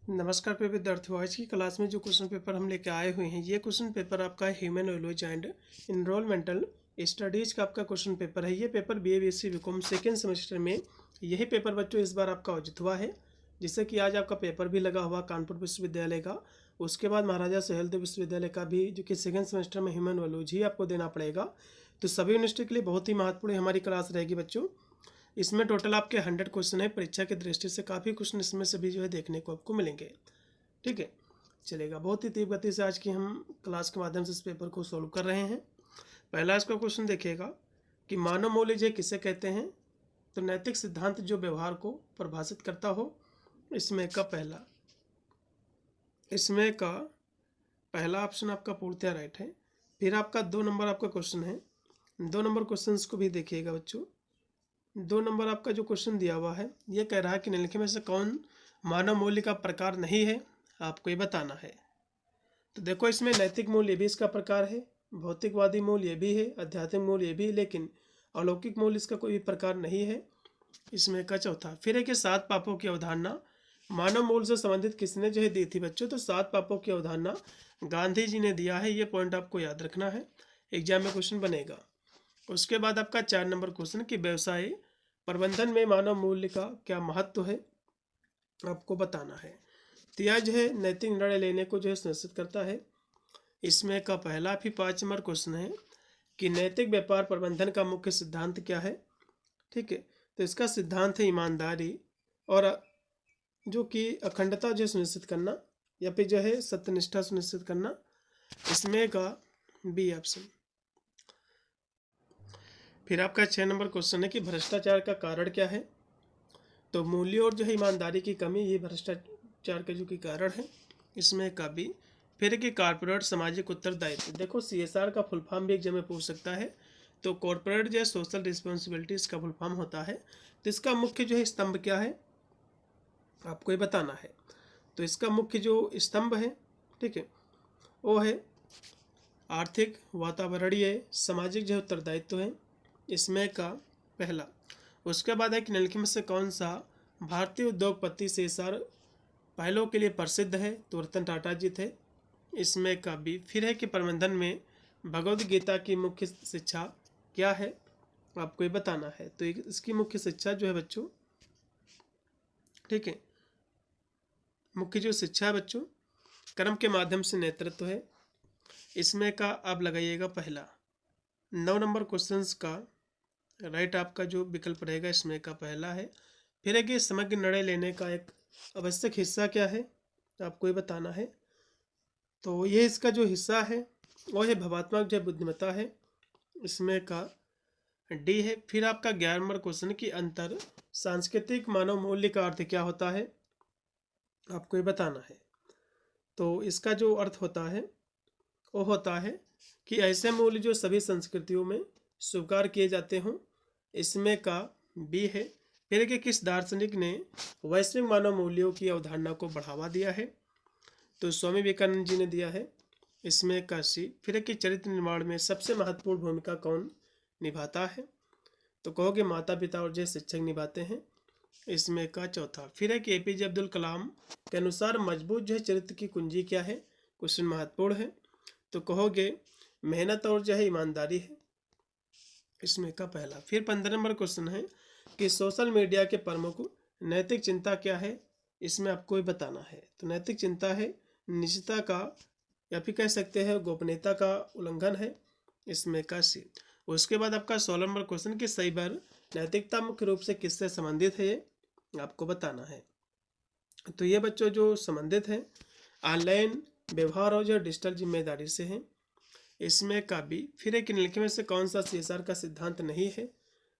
नमस्कार प्रिय विद्यार्थियों। आज की क्लास में जो क्वेश्चन पेपर हम लेके आए हुए हैं, ये क्वेश्चन पेपर आपका ह्यूमन वेल्यूज एंड इनरोलमेंटल स्टडीज का आपका क्वेश्चन पेपर है। ये paper BA BSc BCom second semester में यही पेपर बच्चों इस बार आपका आयोजित हुआ है, जिससे कि आज आपका पेपर भी लगा हुआ कानपुर विश्वविद्यालय का। उसके बाद महाराजा सुहेलदेव विश्वविद्यालय का भी, जो कि सेकेंड सेमेस्टर में ह्यूमन वेल्यूज ही आपको देना पड़ेगा। तो सभी यूनिवर्सिटी के लिए बहुत ही महत्वपूर्ण हमारी क्लास रहेगी बच्चों। इसमें टोटल आपके 100 क्वेश्चन है। परीक्षा की दृष्टि से काफ़ी क्वेश्चन इसमें से भी जो है देखने को आपको मिलेंगे। ठीक है, चलेगा। बहुत ही तीव्र गति से आज की हम क्लास के माध्यम से इस पेपर को सॉल्व कर रहे हैं। पहला इसका क्वेश्चन देखिएगा कि मानव मूल्य किसे कहते हैं। तो नैतिक सिद्धांत जो व्यवहार को परिभाषित करता हो। इसमें का पहला ऑप्शन आपका पूर्णतः राइट है। फिर आपका 2 नंबर आपका क्वेश्चन है। 2 नंबर क्वेश्चन को भी देखिएगा बच्चों। 2 नंबर आपका जो क्वेश्चन दिया हुआ है, ये कह रहा है कि निम्नलिखित में से कौन मानव मूल्य का प्रकार नहीं है, आपको ये बताना है। तो देखो, इसमें नैतिक मूल्य भी इसका प्रकार है, भौतिकवादी मूल्य भी है, आध्यात्मिक मूल्य भी है, लेकिन अलौकिक मूल्य इसका कोई भी प्रकार नहीं है। इसमें का चौथा फिर है कि 7 पापों की अवधारणा मानव मूल्य से संबंधित किसने जो है दी थी बच्चों। तो 7 पापों की अवधारणा गांधी जी ने दिया है। ये पॉइंट आपको याद रखना है, एग्जाम में क्वेश्चन बनेगा। उसके बाद आपका 4 नंबर क्वेश्चन कि व्यवसाय प्रबंधन में मानव मूल्य का क्या महत्व है, आपको बताना है। तो यह जो है नैतिक निर्णय लेने को जो है सुनिश्चित करता है। इसमें का पहला भी 5 नंबर क्वेश्चन है कि नैतिक व्यापार प्रबंधन का मुख्य सिद्धांत क्या है। ठीक है, तो इसका सिद्धांत है ईमानदारी और जो कि अखंडता जो सुनिश्चित करना, या फिर जो है सत्यनिष्ठा सुनिश्चित करना। इसमें का बी ऑप्शन। फिर आपका 6 नंबर क्वेश्चन है कि भ्रष्टाचार का कारण क्या है। तो मूल्य और जो है ईमानदारी की कमी, ये भ्रष्टाचार का जो कि कारण है। इसमें का भी। फिर कि कॉर्पोरेट सामाजिक उत्तरदायित्व। देखो, CSR का फुल फॉर्म भी एग्जाम में पूछ सकता है। तो कॉर्पोरेट जो है सोशल रिस्पॉन्सिबिलिटी इसका फुल फॉर्म होता है। तो इसका मुख्य जो है स्तंभ क्या है, आपको ये बताना है। तो इसका मुख्य जो स्तंभ है, ठीक है, वो है आर्थिक, वातावरणीय, सामाजिक जो उत्तरदायित्व है। इसमें का पहला। उसके बाद है कि निम्नलिखित में से कौन सा भारतीय उद्योगपति CSR पहलों के लिए प्रसिद्ध है। तो रतन टाटा जी थे। इसमें का भी। फिर है कि प्रबंधन में भगवद गीता की मुख्य शिक्षा क्या है, आपको ये बताना है। तो इसकी मुख्य शिक्षा जो है बच्चों, ठीक है, मुख्य जो शिक्षा है बच्चों, कर्म के माध्यम से नेतृत्व है। इसमें का आप लगाइएगा पहला। 9 नंबर क्वेश्चन का राइट आपका जो विकल्प रहेगा, इसमें का पहला है। फिर है कि समग्र निर्णय लेने का एक आवश्यक हिस्सा क्या है, आपको ये बताना है। तो ये इसका जो हिस्सा है वो है भावात्मक जो बुद्धिमत्ता है। इसमें का डी है। फिर आपका 11 नंबर क्वेश्चन की अंतर सांस्कृतिक मानव मूल्य का अर्थ क्या होता है, आपको ये बताना है। तो इसका जो अर्थ होता है वो होता है कि ऐसे मूल्य जो सभी संस्कृतियों में स्वीकार किए जाते हों। इसमें का बी है। फिर कि किस दार्शनिक ने वैश्विक मानव मूल्यों की अवधारणा को बढ़ावा दिया है। तो स्वामी विवेकानंद जी ने दिया है। इसमें का सी। फिर कि चरित्र निर्माण में सबसे महत्वपूर्ण भूमिका कौन निभाता है। तो कहोगे माता पिता और जो शिक्षक निभाते हैं। इसमें का चौथा। फिर है कि APJ अब्दुल कलाम के अनुसार मजबूत जो है चरित्र की कुंजी क्या है, क्वेश्चन महत्वपूर्ण है। तो कहोगे मेहनत और जो है ईमानदारी है। इसमें का पहला। फिर 15 नंबर क्वेश्चन है कि सोशल मीडिया के प्रमुख नैतिक चिंता क्या है, इसमें आपको ये बताना है। तो नैतिक चिंता है निजता का, या फिर कह सकते हैं गोपनीयता का उल्लंघन है। इसमें का सी। उसके बाद आपका 16 नंबर क्वेश्चन कि साइबर नैतिकता मुख्य रूप से किससे संबंधित है, ये आपको बताना है। तो ये बच्चों जो संबंधित है ऑनलाइन व्यवहार और जो डिजिटल जिम्मेदारी से है। इसमें का भी। फिर एक निम्नलिखित में से कौन सा CSR का सिद्धांत नहीं है,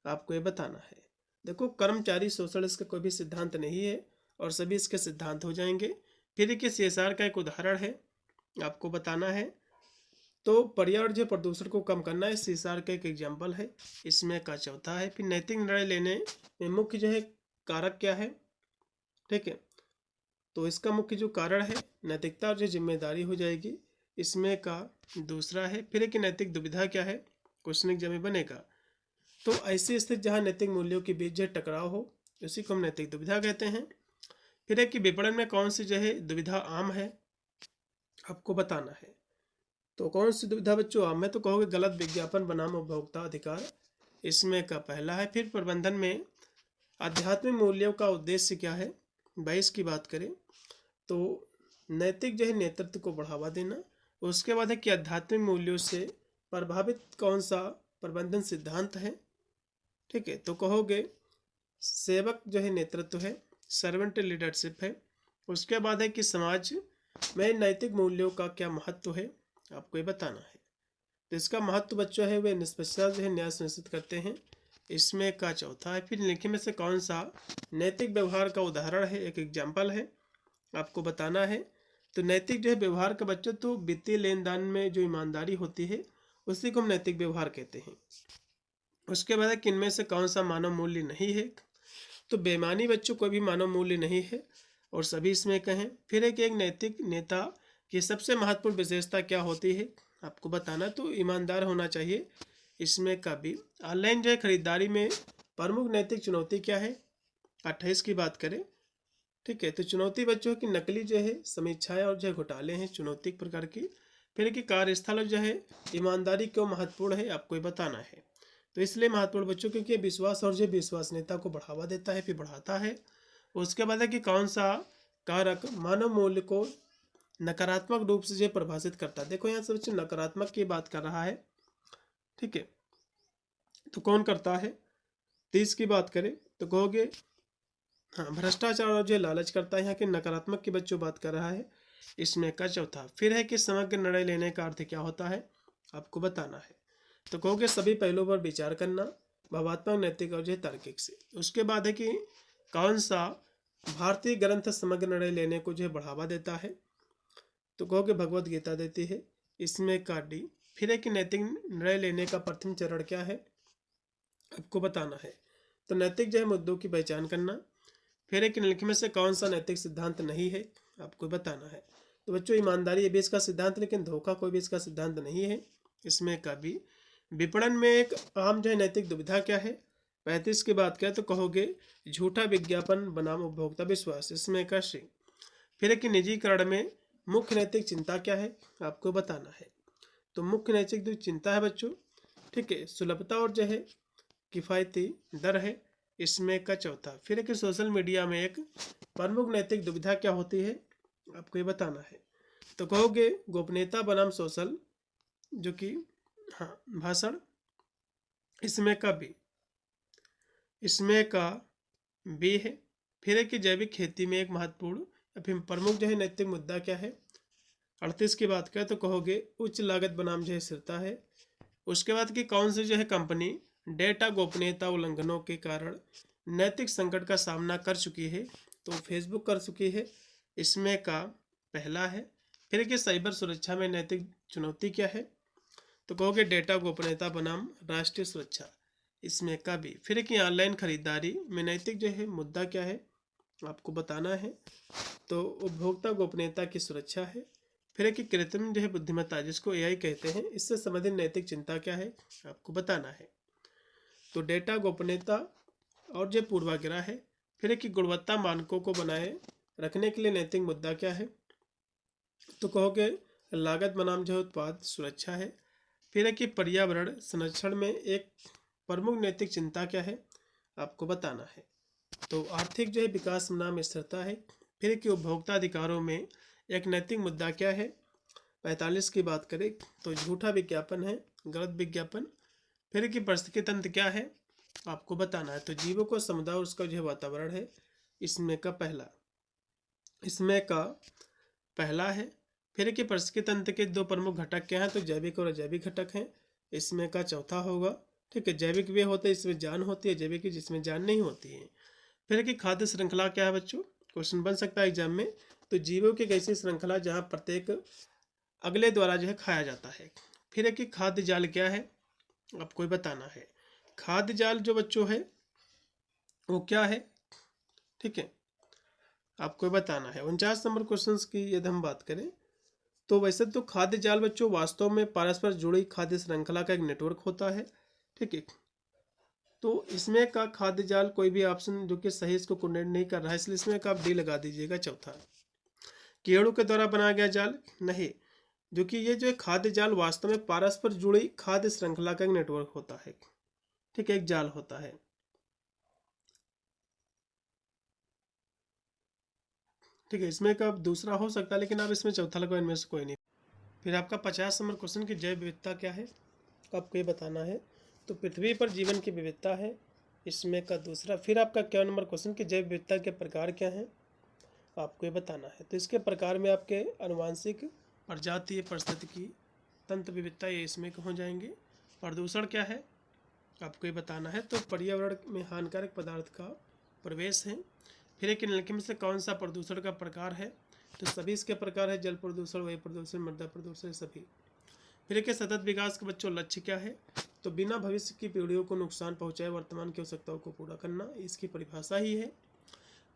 आपको ये बताना है। देखो, कर्मचारी शोषण इसका कोई भी सिद्धांत नहीं है और सभी इसके सिद्धांत हो जाएंगे। फिर एक CSR का एक उदाहरण है, आपको बताना है। तो पर्यावरण जो प्रदूषण को कम करना है, CSR का एक एग्जाम्पल है। इसमें का चौथा है। फिर नैतिक निर्णय लेने में मुख्य जो है कारक क्या है, ठीक है। तो इसका मुख्य जो कारण है नैतिकता और जो जिम्मेदारी हो जाएगी। इसमें का दूसरा है। फिर एक नैतिक दुविधा क्या है, क्वेश्चन एग्जाम में बनेगा। तो ऐसी स्थिति जहाँ नैतिक मूल्यों के बीच जो टकराव हो, उसी को हम नैतिक दुविधा कहते हैं। फिर है कि विपणन में कौन सी जो है दुविधा आम है, आपको बताना है। तो कौन सी दुविधा बच्चों आम है, तो कहोगे गलत विज्ञापन बनाम उपभोक्ता अधिकार, इसमें का पहला है। फिर प्रबंधन में आध्यात्मिक मूल्यों का उद्देश्य क्या है, 22 की बात करें तो नैतिक जो है नेतृत्व को बढ़ावा देना। उसके बाद है कि आध्यात्मिक मूल्यों से प्रभावित कौन सा प्रबंधन सिद्धांत है, ठीक है, तो कहोगे सेवक जो है नेतृत्व है, सर्वेंट लीडरशिप है। उसके बाद है कि समाज में नैतिक मूल्यों का क्या महत्व है, आपको ये बताना है। तो इसका महत्व बच्चों है वे निष्पक्षता जो है न्याय सुनिश्चित करते हैं, इसमें का चौथा है। फिर निम्न में से कौन सा नैतिक व्यवहार का उदाहरण है, एक एग्जाम्पल है, आपको बताना है। तो नैतिक जो है व्यवहार का बच्चों तो वित्तीय लेन देन में जो ईमानदारी होती है उसी को हम नैतिक व्यवहार कहते हैं। उसके बाद है कि इनमें से कौन सा मानव मूल्य नहीं है, तो बेईमानी बच्चों कोई भी मानव मूल्य नहीं है और सभी इसमें कहें। फिर है कि एक नैतिक नेता की सबसे महत्वपूर्ण विशेषता क्या होती है, आपको बताना, तो ईमानदार होना चाहिए, इसमें का भी। ऑनलाइन जो है खरीदारी में प्रमुख नैतिक चुनौती क्या है, 28 की बात करें, ठीक है, तो चुनौती बच्चों की नकली जो है समीक्षाएं और जो है घोटाले हैं, चुनौती प्रकार की। फिर कि कार्यस्थल जो है ईमानदारी क्यों महत्वपूर्ण है, आपको ये बताना है। तो इसलिए महत्वपूर्ण बच्चों क्योंकि विश्वास और जो विश्वसनीयता को बढ़ावा देता है, फिर बढ़ाता है। उसके बाद है कि कौन सा कारक मानव मूल्य को नकारात्मक रूप से जो परिभाषित करता है। देखो यहाँ से बच्चे नकारात्मक की बात कर रहा है, ठीक है, तो कौन करता है। 30 की बात करें तो कहोगे हाँ भ्रष्टाचार और जो लालच करता है, यहाँ के नकारात्मक की बच्चों बात कर रहा है, इसमें का चौथा। फिर है कि समग्र निर्णय लेने का अर्थ क्या होता है, आपको बताना है। तो कहोगे सभी पहलुओं पर विचार करना, भावात्मक, नैतिक और जो तार्किक से। उसके बाद है कि कौन सा भारतीय ग्रंथ समग्र निर्णय लेने को जो है बढ़ावा देता है, तो कहोगे भगवत गीता देती है, इसमें का डी। फिर है कि नैतिक निर्णय लेने का प्रथम चरण क्या है, आपको बताना है। तो नैतिक जो है मुद्दों की पहचान करना। फिर एक निम्नलिखित में से कौन सा नैतिक सिद्धांत नहीं है, आपको बताना है। तो बच्चों ईमानदारी ये भी इसका सिद्धांत, लेकिन धोखा कोई भी इसका सिद्धांत नहीं है, इसमें का भी। विपणन में एक आम जो है नैतिक दुविधा क्या है, 35 की बात करें तो कहोगे झूठा विज्ञापन बनाम उपभोक्ता विश्वास, इसमें का सी। फिर एक निजीकरण में मुख्य नैतिक चिंता क्या है, आपको बताना है। तो मुख्य नैतिक जो चिंता है बच्चों, ठीक है, सुलभता और जो है किफ़ायती दर है, इसमें का चौथा। फिर कि सोशल मीडिया में एक प्रमुख नैतिक दुविधा क्या होती है, आपको ये बताना है। तो कहोगे गोपनीयता बनाम सोशल जो कि हाँ भाषण, इसमें का बी, इसमें का बी है। फिर है कि जैविक खेती में एक महत्वपूर्ण या फिर प्रमुख जो है नैतिक मुद्दा क्या है, 38 की बात करें तो कहोगे उच्च लागत बनाम जो है स्थिरता है। उसके बाद कि कौन सी जो है कंपनी डेटा गोपनीयता उल्लंघनों के कारण नैतिक संकट का सामना कर चुकी है, तो फेसबुक कर चुकी है, इसमें का पहला है। फिर कि साइबर सुरक्षा में नैतिक चुनौती क्या है, तो कहोगे डेटा गोपनीयता बनाम राष्ट्रीय सुरक्षा, इसमें का भी। फिर कि ऑनलाइन खरीदारी में नैतिक जो है मुद्दा क्या है, आपको बताना है। तो उपभोक्ता गोपनीयता की सुरक्षा है। फिर कि कृत्रिम जो है बुद्धिमत्ता जिसको एआई कहते हैं, इससे संबंधित नैतिक चिंता क्या है, आपको बताना है। तो डेटा गोपनीयता और जो पूर्वाग्रह है। फिर कि गुणवत्ता मानकों को बनाए रखने के लिए नैतिक मुद्दा क्या है, तो कहोगे लागत बनाम जो उत्पाद सुरक्षा है। फिर है कि पर्यावरण संरक्षण में एक प्रमुख नैतिक चिंता क्या है, आपको बताना है। तो आर्थिक जो है विकास बनाम स्थिरता है। फिर कि उपभोक्ता अधिकारों में एक नैतिक मुद्दा क्या है, 45 की बात करें तो झूठा विज्ञापन है, गलत विज्ञापन। फिर कि पारिस्थितिकी तंत्र क्या है, आपको बताना है। तो जीवों को समुदाय और उसका जो है वातावरण है, इसमें का पहला, इसमें का पहला है। फिर कि पारिस्थितिकी तंत्र के दो प्रमुख घटक क्या हैं, तो जैविक और अजैविक घटक हैं, इसमें का चौथा होगा, ठीक है। जैविक वे होते हैं इसमें जान होती है, जैविक जिसमें जान नहीं होती है। फिर कि खाद्य श्रृंखला क्या है बच्चों, क्वेश्चन बन सकता है एग्जाम में। तो जीवों की एक ऐसी श्रृंखला जहाँ प्रत्येक अगले द्वारा जो है खाया जाता है। फिर है कि खाद्य जाल क्या है, आपको ये बताना है। खाद्य जाल जो बच्चों है वो क्या है, ठीक है, आपको ये बताना है। 49 नंबर क्वेश्चन की यदि हम बात करें तो वैसे तो खाद्य जाल बच्चों वास्तव में परस्पर जुड़ी खाद्य श्रृंखला का एक नेटवर्क होता है, ठीक है। तो इसमें का खाद्य जाल कोई भी ऑप्शन जो कि सही इसको कोऑर्डिनेट नहीं कर रहा है, इसलिए इसमें का आप डी लगा दीजिएगा चौथा। कीड़ों के द्वारा बनाया गया जाल नहीं, जो कि ये जो खाद्य जाल वास्तव में परस्पर जुड़ी खाद्य श्रृंखला का एक नेटवर्क होता है, ठीक है, एक जाल होता है। ठीक है, इसमें का दूसरा हो सकता है, लेकिन आप इसमें चौथा लगवाए, इनमें से कोई नहीं। फिर आपका 50 नंबर क्वेश्चन की जैव विविधता क्या है, आपको ये बताना है। तो पृथ्वी पर जीवन की विविधता है, इसमें का दूसरा। फिर आपका क्या नंबर क्वेश्चन की जैव विविधता के प्रकार क्या हैं, आपको ये बताना है। तो इसके प्रकार में आपके अनुवांशिक, प्रजातीय, पारिस्थितिकी, तंत्र विविधता, ये इसमें हो जाएंगे। प्रदूषण क्या है, आपको ये बताना है। तो पर्यावरण में हानिकारक पदार्थ का प्रवेश है। फिर एक निम्नलिखित में से कौन सा प्रदूषण का प्रकार है, तो सभी इसके प्रकार है, जल प्रदूषण, वायु प्रदूषण, मृदा प्रदूषण, सभी। फिर एक सतत विकास का बच्चों लक्ष्य क्या है, तो बिना भविष्य की पीढ़ियों को नुकसान पहुंचाए वर्तमान की आवश्यकताओं को पूरा करना, इसकी परिभाषा ही है।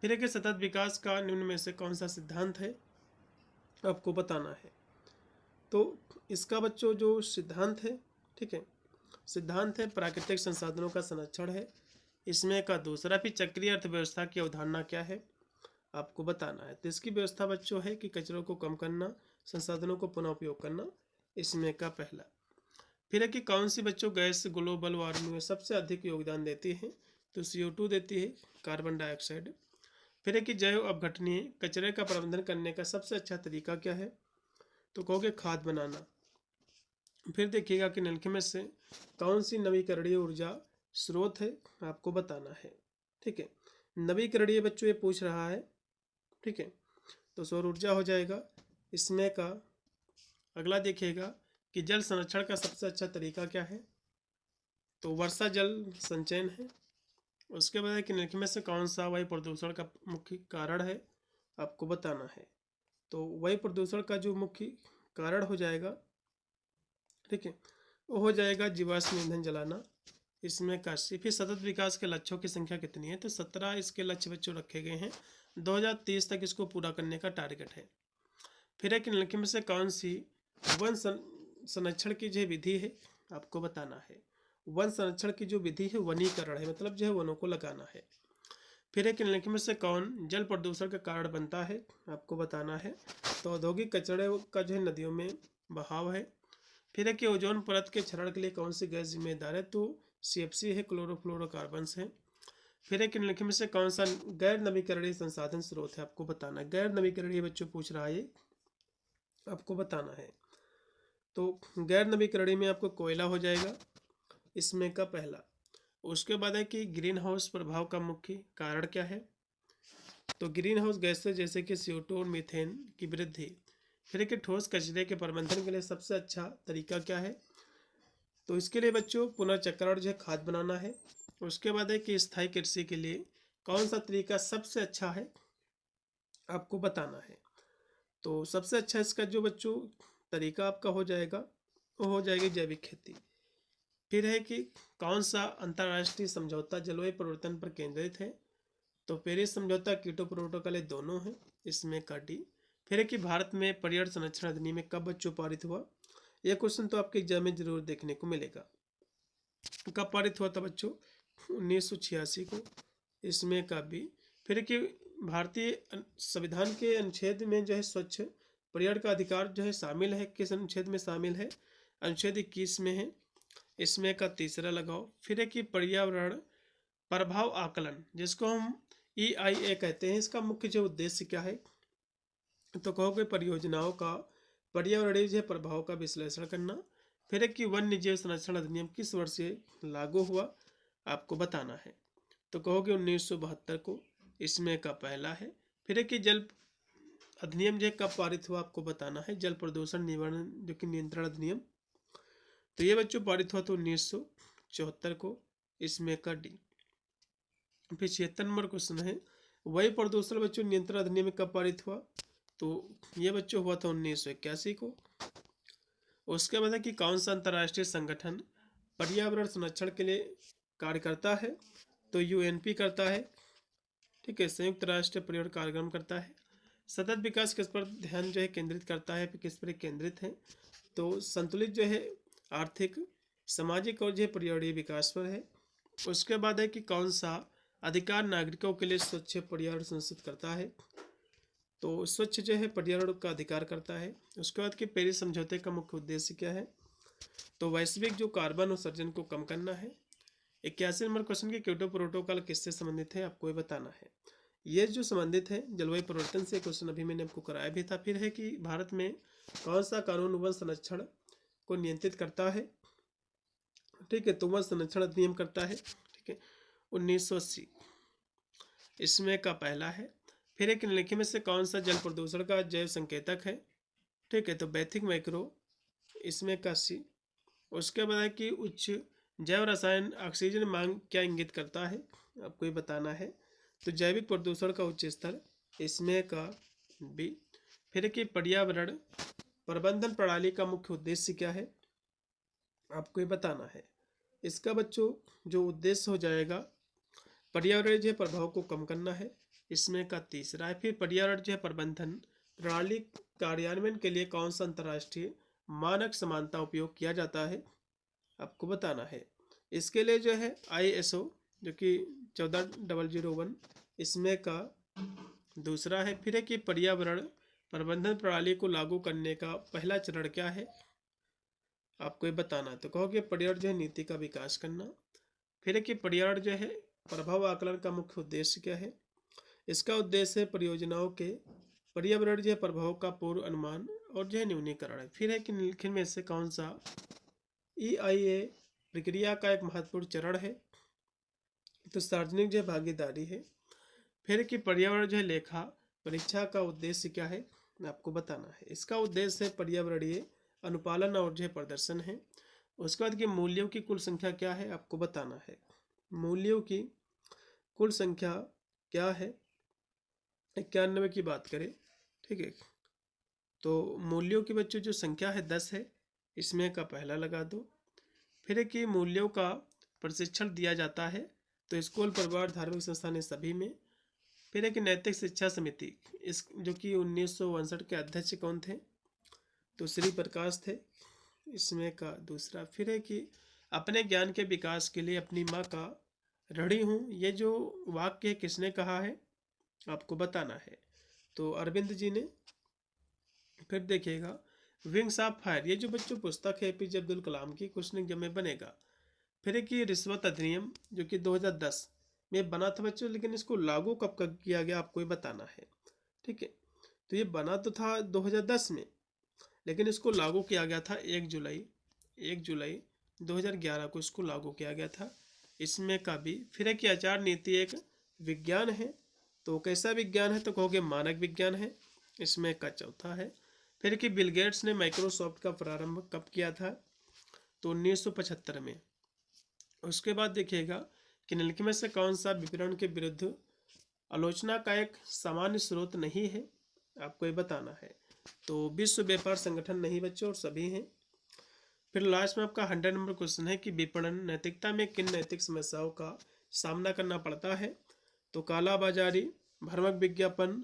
फिर एक सतत विकास का निम्न में से कौन सा सिद्धांत है, आपको बताना है। तो इसका बच्चों जो सिद्धांत है, ठीक है, सिद्धांत है प्राकृतिक संसाधनों का संरक्षण है। इसमें का दूसरा। फिर चक्रीय अर्थव्यवस्था की अवधारणा क्या है, आपको बताना है। तो इसकी व्यवस्था बच्चों है कि कचरों को कम करना, संसाधनों को पुनः उपयोग करना, इसमें का पहला। फिर है कि कौन सी बच्चों गैस ग्लोबल वार्मिंग में सबसे अधिक योगदान देती है, तो CO2 देती है, कार्बन डाइऑक्साइड। फिर है कि जैव अपघटनीय कचरे का प्रबंधन करने का सबसे अच्छा तरीका क्या है, तो कहोगे खाद बनाना। फिर देखिएगा कि निम्नलिखित में से कौन सी नवीकरणीय ऊर्जा स्रोत है, आपको बताना है। ठीक है, नवीकरणीय बच्चों ये पूछ रहा है, ठीक है, तो सौर ऊर्जा हो जाएगा। इसमें का अगला देखिएगा कि जल संरक्षण का सबसे अच्छा तरीका क्या है, तो वर्षा जल संचयन है। उसके बाद कि निम्नलिखित में से कौन सा वायु प्रदूषण का मुख्य कारण है, आपको बताना है। तो वायु प्रदूषण का जो मुख्य कारण हो जाएगा, ठीक है, वो हो जाएगा जीवाश्म ईंधन जलाना। इसमें का फिर सतत विकास के लक्ष्यों की संख्या कितनी है, तो 17 इसके लक्ष्य बच्चों रखे गए हैं। 2030 तक इसको पूरा करने का टारगेट है। फिर एक निम्नलिखित में से कौन सी वन संरक्षण की जो विधि है, आपको बताना है। वन संरक्षण की जो विधि है वनीकरण है, मतलब जो है वनों को लगाना है। फिर एक निम्नलिखित में से कौन जल प्रदूषण का कारण बनता है, आपको बताना है। तो औद्योगिक कचरे का जो है नदियों में बहाव है। फिर है कि ओजोन परत के क्षरण के लिए कौन सी गैस जिम्मेदार है, तो CFC है, क्लोरोफ्लोरोकार्बन्स है। फिर एक निम्नलिखित में से कौन सा गैर नवीकरणीय संसाधन स्रोत है, आपको बताना है। गैर नवीकरणीय बच्चों पूछ रहा है, आपको बताना है। तो गैर नवीकरणीय में आपको कोयला हो जाएगा, इसमें का पहला। उसके बाद है कि ग्रीन हाउस प्रभाव का मुख्य कारण क्या है, तो ग्रीन हाउस गैसें जैसे कि CO2 और मीथेन की वृद्धि। फिर कि ठोस कचरे के प्रबंधन के लिए सबसे अच्छा तरीका क्या है, तो इसके लिए बच्चों पुनर्चक्रण जो है खाद बनाना है। उसके बाद है कि स्थायी कृषि के लिए कौन सा तरीका सबसे अच्छा है, आपको बताना है। तो सबसे अच्छा इसका जो बच्चों तरीका आपका हो जाएगा, वो हो जाएगी जैविक खेती। फिर है कि कौन सा अंतर्राष्ट्रीय समझौता जलवायु परिवर्तन पर केंद्रित है, तो पेरिस समझौता, कीटो प्रोटोकॉल, ये दोनों हैं, इसमें का डी। फिर है कि भारत में पर्यावरण संरक्षण अधिनियम में कब बच्चों पारित हुआ, यह क्वेश्चन तो आपके एग्जाम में जरूर देखने को मिलेगा। कब पारित हुआ था बच्चों, 1986 को, इसमें का भी। फिर कि भारतीय संविधान के अनुच्छेद में जो है स्वच्छ पर्यावरण का अधिकार जो है शामिल है, किस अनुच्छेद में शामिल है, अनुच्छेद 21 में है, इसमें का तीसरा लगाओ। फिर है कि पर्यावरण प्रभाव आकलन, जिसको हम EIA कहते हैं, इसका मुख्य जो उद्देश्य क्या है, तो कहोगे परियोजनाओं का पर्यावरणीय प्रभाव का विश्लेषण करना। फिर है कि वन्य जीव संरक्षण अधिनियम किस वर्ष से लागू हुआ, आपको बताना है। तो कहोगे 1972 को, इसमें का पहला है। फिर है कि जल अधिनियम जो कब पारित हुआ, आपको बताना है। जल प्रदूषण निवारण जो कि नियंत्रण अधिनियम, तो ये बच्चों पारित हुआ तो 1974 को, इसमें का डी। फिर 76 नंबर क्वेश्चन है, वायु प्रदूषण बच्चों नियंत्रण अधिनियम में कब पारित हुआ, तो ये बच्चों हुआ था 1981 को। उसके बाद है कि कौन सा अंतर्राष्ट्रीय संगठन पर्यावरण संरक्षण के लिए कार्य करता है, तो UNP करता है, ठीक है, संयुक्त राष्ट्र पर्यावरण कार्यक्रम करता है। सतत विकास किस पर ध्यान जो है केंद्रित करता है, किस पर केंद्रित है, तो संतुलित जो है आर्थिक, सामाजिक और जो है पर्यावरणीय विकास पर है। उसके बाद है कि कौन सा अधिकार नागरिकों के लिए स्वच्छ पर्यावरण सुनिश्चित करता है। तो स्वच्छ जो है पर्यावरण का अधिकार करता है। उसके बाद कि पेरिस समझौते का मुख्य उद्देश्य क्या है। तो वैश्विक जो कार्बन उत्सर्जन को कम करना है। 81 नंबर क्वेश्चन, के क्योटो प्रोटोकॉल किससे संबंधित है, आपको ये बताना है। ये जो संबंधित है जलवायु परिवर्तन से, क्वेश्चन अभी मैंने आपको कराया भी था। फिर है कि भारत में कौन सा कानून वन संरक्षण को नियंत्रित करता है। ठीक है, तो वन संरक्षण अधिनियम करता है। ठीक है, 1980 इसमें का पहला है। फिर एक निम्नलिखित में से कौन सा जल प्रदूषण का जैव संकेतक है। ठीक है, तो बैथिक माइक्रो इसमें का सी। उसके बाद है कि उच्च जैव रसायन ऑक्सीजन मांग क्या इंगित करता है, आपको ये बताना है। तो जैविक प्रदूषण का उच्च स्तर इसमें का बी। फिर कि पर्यावरण प्रबंधन प्रणाली का मुख्य उद्देश्य क्या है, आपको ये बताना है। इसका बच्चों जो उद्देश्य हो जाएगा पर्यावरणीय प्रभाव को कम करना है, इसमें का तीसरा है। फिर पर्यावरण जो है प्रबंधन प्रणाली कार्यान्वयन के लिए कौन सा अंतर्राष्ट्रीय मानक समानता उपयोग किया जाता है, आपको बताना है। इसके लिए जो है ISO जो कि 14001 इसमें का दूसरा है। फिर है कि पर्यावरण प्रबंधन प्रणाली को लागू करने का पहला चरण क्या है, आपको ये बताना। तो कहोगे पर्यावरण जो है नीति का विकास करना। फिर है कि पर्यावरण जो है प्रभाव आकलन का मुख्य उद्देश्य क्या है। इसका उद्देश्य है परियोजनाओं के पर्यावरण जो है प्रभाव का पूर्व अनुमान और जो है न्यूनीकरण है। फिर है कि निम्नलिखित में से कौन सा EIA प्रक्रिया का एक महत्वपूर्ण चरण है, तो सार्वजनिक जो है भागीदारी है। फिर कि पर्यावरण जो है लेखा परीक्षा का उद्देश्य क्या है, आपको बताना है। इसका उद्देश्य है पर्यावरणीय अनुपालन और जो है प्रदर्शन है। उसके बाद कि मूल्यों की कुल संख्या क्या है, आपको बताना है। मूल्यों की कुल संख्या क्या है, 91 की बात करें। ठीक है, तो मूल्यों की बच्चों जो संख्या है 10 है, इसमें का पहला लगा दो। फिर है कि मूल्यों का प्रशिक्षण दिया जाता है, तो स्कूल परिवार धार्मिक संस्थान सभी में। फिर है कि नैतिक शिक्षा समिति इस जो कि 1962 के अध्यक्ष कौन थे, तो श्री प्रकाश थे, इसमें का दूसरा। फिर है कि अपने ज्ञान के विकास के लिए अपनी माँ का ऋणी हूँ, ये जो वाक्य किसने कहा है, आपको बताना है। तो अरविंद जी ने। फिर देखिएगा विंग्स ऑफ फायर, ये जो बच्चों पुस्तक है APJ अब्दुल कलाम की, क्वेश्चन एग्जाम में बनेगा। फिर है कि रिश्वत अधिनियम जो कि 2010 में बना था बच्चों, लेकिन इसको लागू कब किया गया, आपको ये बताना है। ठीक है, तो ये बना तो था 2010 में, लेकिन इसको लागू किया गया था 1 जुलाई 2011 को इसको लागू किया गया था, इसमें का भी। फिर है कि आचार नीति एक विज्ञान है, तो कैसा विज्ञान है, तो कहोगे मानक विज्ञान है, इसमें का चौथा है। फिर कि बिल गेट्स ने माइक्रोसॉफ्ट का प्रारंभ कब किया था, तो 1975 में। उसके बाद देखिएगा कि निम्नलिखित में से कौन सा विपणन के विरुद्ध आलोचना का एक सामान्य स्रोत नहीं है, आपको ये बताना है। तो विश्व व्यापार संगठन नहीं बच्चों, और सभी हैं। फिर लास्ट में आपका 100 नंबर क्वेश्चन है कि विपणन नैतिकता में किन नैतिक समस्याओं का सामना करना पड़ता है, तो काला बाजारी, भ्रामक विज्ञापन।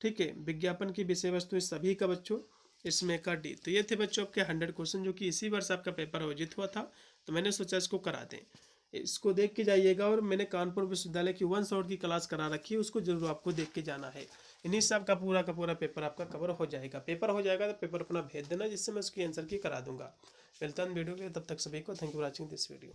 ठीक है, विज्ञापन की विषय वस्तु सभी का बच्चों, इसमें का डी। तो ये थे बच्चों आपके 100 क्वेश्चन जो कि इसी वर्ष आपका पेपर आयोजित हुआ था, तो मैंने सोचा इसको करा दें। इसको देख के जाइएगा, और मैंने कानपुर विश्वविद्यालय की 1 शॉट की क्लास करा रखी है, उसको जरूर आपको देख के जाना है। इन्हीं से आपका पूरा का पूरा पेपर आपका कवर हो जाएगा। पेपर हो जाएगा तो पेपर अपना भेज देना, जिससे मैं उसकी आंसर की करा दूंगा। मिलता है वीडियो के, तब तक सभी को thank you for watching this video.